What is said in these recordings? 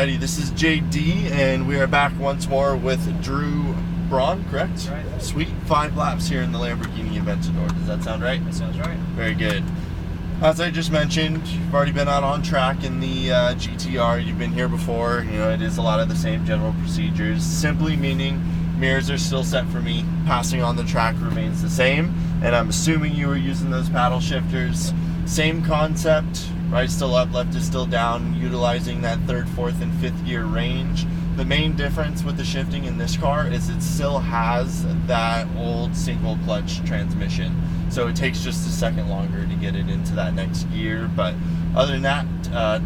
Alrighty, this is JD, and we are back once more with Drew Braun, correct? Right. Sweet 5 laps here in the Lamborghini Aventador. Does that sound right? That sounds right. Very good. As I just mentioned, you've already been out on track in the GTR. You've been here before. You know, it is a lot of the same general procedures. Simply meaning mirrors are still set for me. Passing on the track remains the same. And I'm assuming you were using those paddle shifters. Same concept. Right still up, left is still down, utilizing that 3rd, 4th, and 5th gear range. The main difference with the shifting in this car is it still has that old single clutch transmission. So it takes just a second longer to get it into that next gear. But other than that,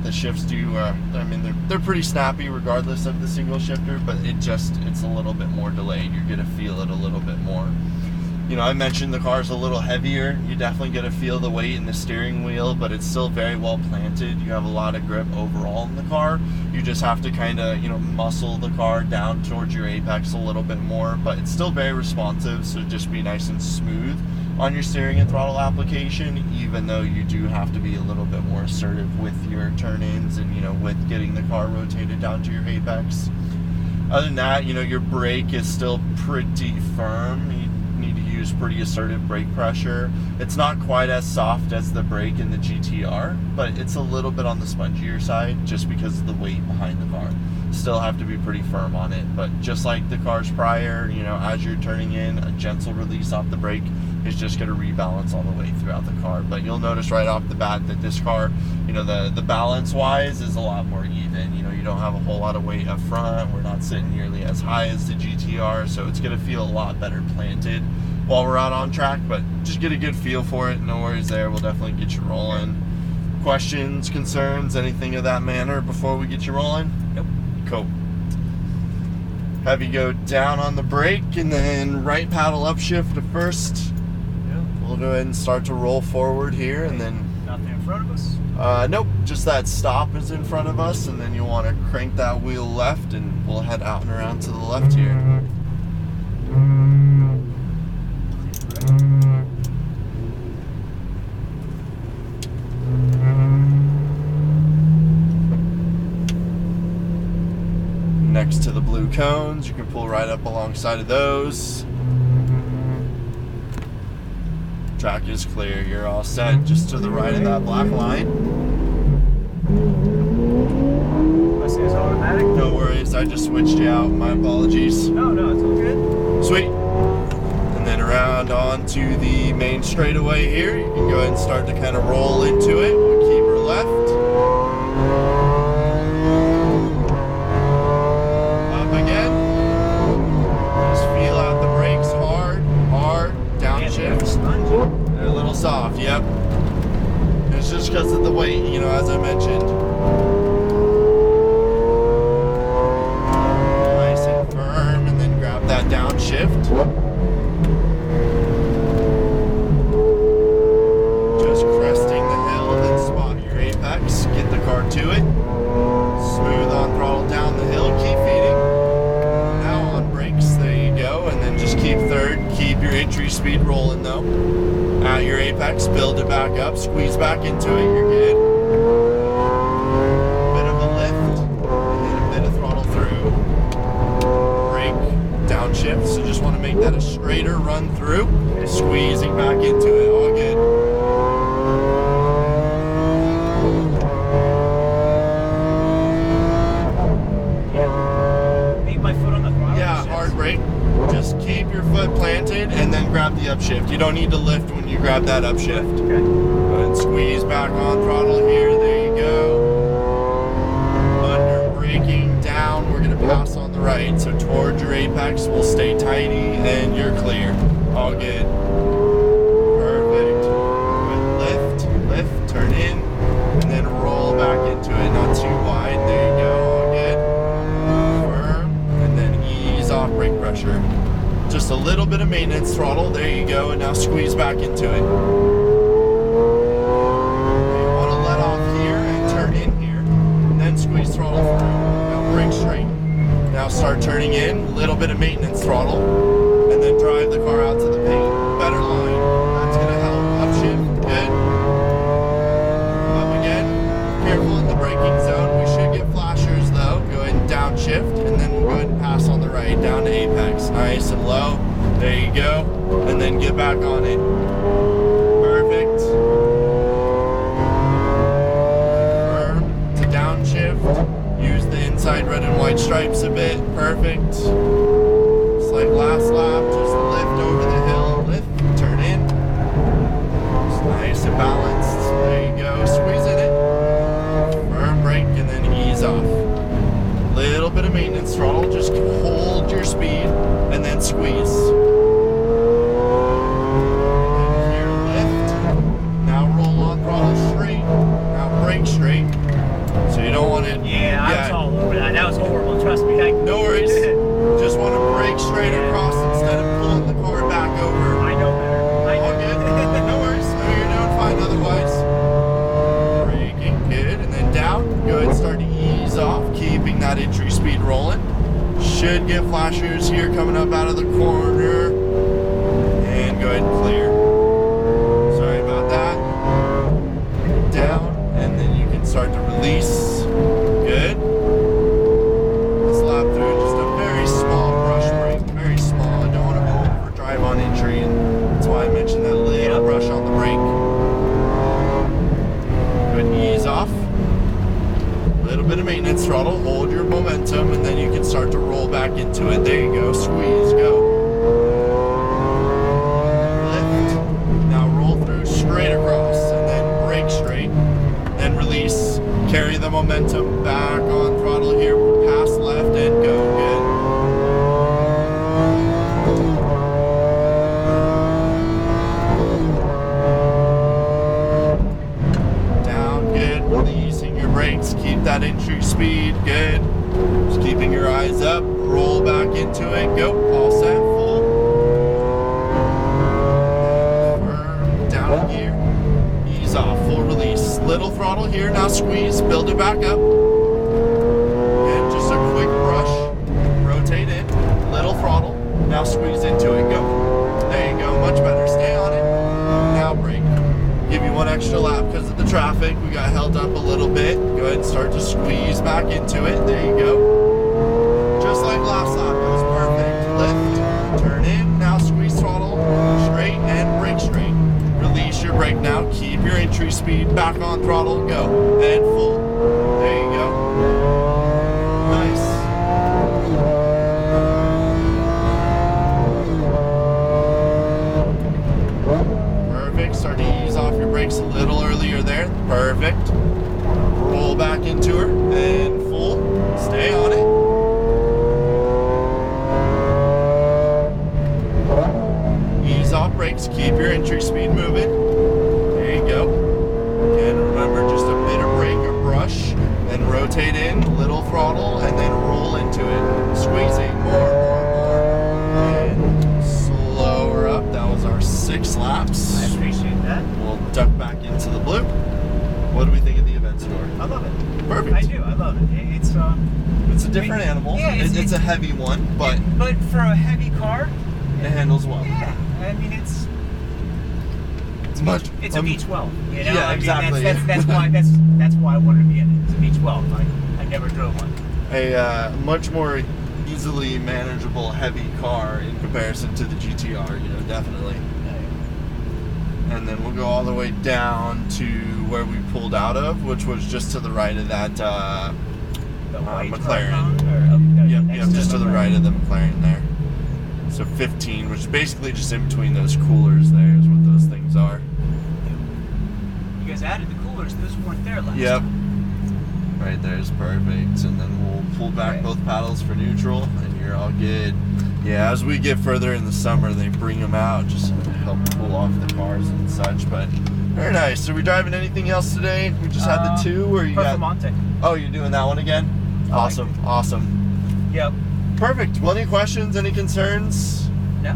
the shifts do, I mean, they're pretty snappy regardless of the single shifter, but it's a little bit more delayed. You're gonna feel it a little bit more. You know, I mentioned the car's a little heavier. You definitely get to feel the weight in the steering wheel, but it's still very well planted. You have a lot of grip overall in the car. You just have to kind of, you know, muscle the car down towards your apex a little bit more, but it's still very responsive, so just be nice and smooth on your steering and throttle application, even though you do have to be a little bit more assertive with your turn-ins and, you know, with getting the car rotated down to your apex. Other than that, you know, your brake is still pretty firm. You need to use pretty assertive brake pressure. It's not quite as soft as the brake in the GTR, but it's a little bit on the spongier side just because of the weight behind the car. Still have to be pretty firm on it, but just like the cars prior, you know, as you're turning in, a gentle release off the brake is just going to rebalance all the way throughout the car. But you'll notice right off the bat that this car, you know, the balance wise is a lot more even. You know, you don't have a whole lot of weight up front. We're not sitting nearly as high as the GTR, so it's going to feel a lot better planted while we're out on track, but just get a good feel for it. No worries there. We'll definitely get you rolling. Questions, concerns, anything of that manner before we get you rolling? Nope. Cool. Have you go down on the brake and then right paddle upshift to first. Yeah. We'll go ahead and start to roll forward here, and then Nothing in front of us? nope, just that stop is in front of us, and then you want to crank that wheel left, and we'll head out and around to the left here. Next to the blue cones, you can pull right up alongside of those. Track is clear, you're all set. Just to the right of that black line. I see it's automatic. No worries, I just switched you out, my apologies. No, it's all good. Sweet. And then around onto the main straightaway here. You can go ahead and start to kind of roll into it. We'll keep her left. Up again. Just feel out the brakes hard, downshift. They're a little soft, yep. It's just because of the weight, you know, as I mentioned. Nice and firm, and then grab that downshift. Just cresting the hill, then spot your apex, get the car to it. Smooth on throttle down the hill, keep feeding. Now on brakes, there you go, and then just keep third, keep your entry speed rolling though. At your apex, build it back up, squeeze back into it, you're good. Bit of a lift, and then a bit of throttle through. Brake, downshift, so just want to make that a straighter run through. Squeezing back into it, all good. Leave my foot on the throttle. Yeah, hard brake. Just keep your foot planted and then grab the upshift. You don't need to lift when you grab that upshift. Okay. Go ahead and squeeze back on throttle here. There you go. Under braking down, we're going to pass on the right. So towards your apex, we'll stay tidy and you're clear. All good. Perfect. Go ahead, lift, turn in, and then roll back into it. Not too wide. There you go. All good. Firm, and then ease off brake pressure. Just a little bit of maintenance throttle. There you go. And now squeeze back into it. You want to let off here and turn in here. And then squeeze throttle through. Now brake straight. Now start turning in. Little bit of maintenance throttle. And then drive the car out to the paint. Better line. That's going to help. Upshift. Good. Up again. Careful in the braking zone. We should get flashers though. Go downshift, and then we'll go ahead and pass on the right down to apex. Nice and low. There you go. And then get back on it. Perfect. Firm to downshift. Use the inside red and white stripes a bit. Perfect. Just like last lap, just lift over the hill. Lift, turn in. Just nice and balanced. There you go. Squeeze in it. Firm brake and then ease off. Little bit of maintenance throttle. Just hold your speed and then squeeze. And here, lift. Now roll on throttle straight. Now brake straight. So you don't want it. Yeah, I was all over that. That was horrible. Trust me. No worries. Just want to brake straight across instead of pulling the car back over. I know better. All good. No worries. You're doing fine otherwise. Braking good, and then down. Go ahead and start to ease off, keeping that entry speed rolling. Should get flashers here coming up out of the corner. And go ahead and clear. Sorry about that. Down, and then you can start to release. Good. Let's lap through just a very small brush brake. Very small. I don't want to go overdrive on entry, and that's why I mentioned that little brush on the brake. Go ahead and ease off. Little bit of maintenance throttle, hold your momentum, and then you can start to roll back into it. There you go, squeeze, go. Lift, now roll through straight across, and then brake straight, then release. Carry the momentum back on throttle here, pass left and go, good. Down, good, releasing your brakes, keep that entry speed, good. Just keeping your eyes up, roll back into it, go, all set, full. Firm, down in gear, ease off, full release. Little throttle here, now squeeze, build it back up. Again, just a quick brush, rotate in, little throttle, now squeeze into it, go. There you go, much better, stay on it. Now brake. Give you one extra lap because of the traffic. We got held up a little bit. Go ahead and start to squeeze back into it. There you go. Just like last lap, it was perfect. Lift, turn in, now squeeze throttle, straight and brake straight. Release your brake now, keep your entry speed back on throttle, go. And full. There you go. Nice. Perfect. Start to ease off your brakes a little earlier there. Perfect. Roll back into her and full. Stay on it. Ease off brakes. Keep your entry speed moving. There you go. Again, remember just a bit of brake or brush. Then rotate in, little throttle, and then roll into it. Squeezing more. And slower up. That was our 6 laps. I appreciate that. We'll duck back into the blue. What do we think of the Aventador? I love it. Perfect. I do. I love it. It's a different animal. Yeah, it's a heavy one, but for a heavy car, it handles well. yeah. I mean, it's a V12. You know? Yeah, I mean, exactly. That's why I wanted to be in it. It's a V12. I never drove one. A much more easily manageable heavy car in comparison to the GTR. You know, definitely. And then we'll go all the way down to where we pulled out of, which was just to the right of that McLaren. Yep, just to the right of the McLaren there. So 15, which is basically just in between those coolers there is what those things are. You guys added the coolers. Those weren't there last Yep. time. Right there is perfect. And then we'll pull back both paddles for neutral, and you're all good. Yeah, as we get further in the summer, they bring them out just to help cool off the cars and such. But very nice. Are we driving anything else today? We just had the 2, or you got? Performante. Oh, you're doing that one again? Awesome, awesome. Yep. Perfect. Well, any questions? Any concerns? No.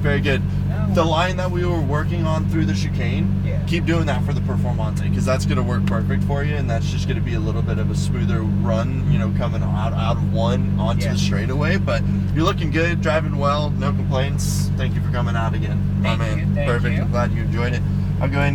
Very good. No. The line that we were working on through the chicane, keep doing that for the Performante, because that's going to work perfect for you, and that's just going to be a little bit of a smoother run, you know, coming out of one onto the straightaway. But you're looking good, driving well, no complaints. Thank you for coming out again. Thank you. Perfect. You. I'm glad you enjoyed it. I'll go ahead and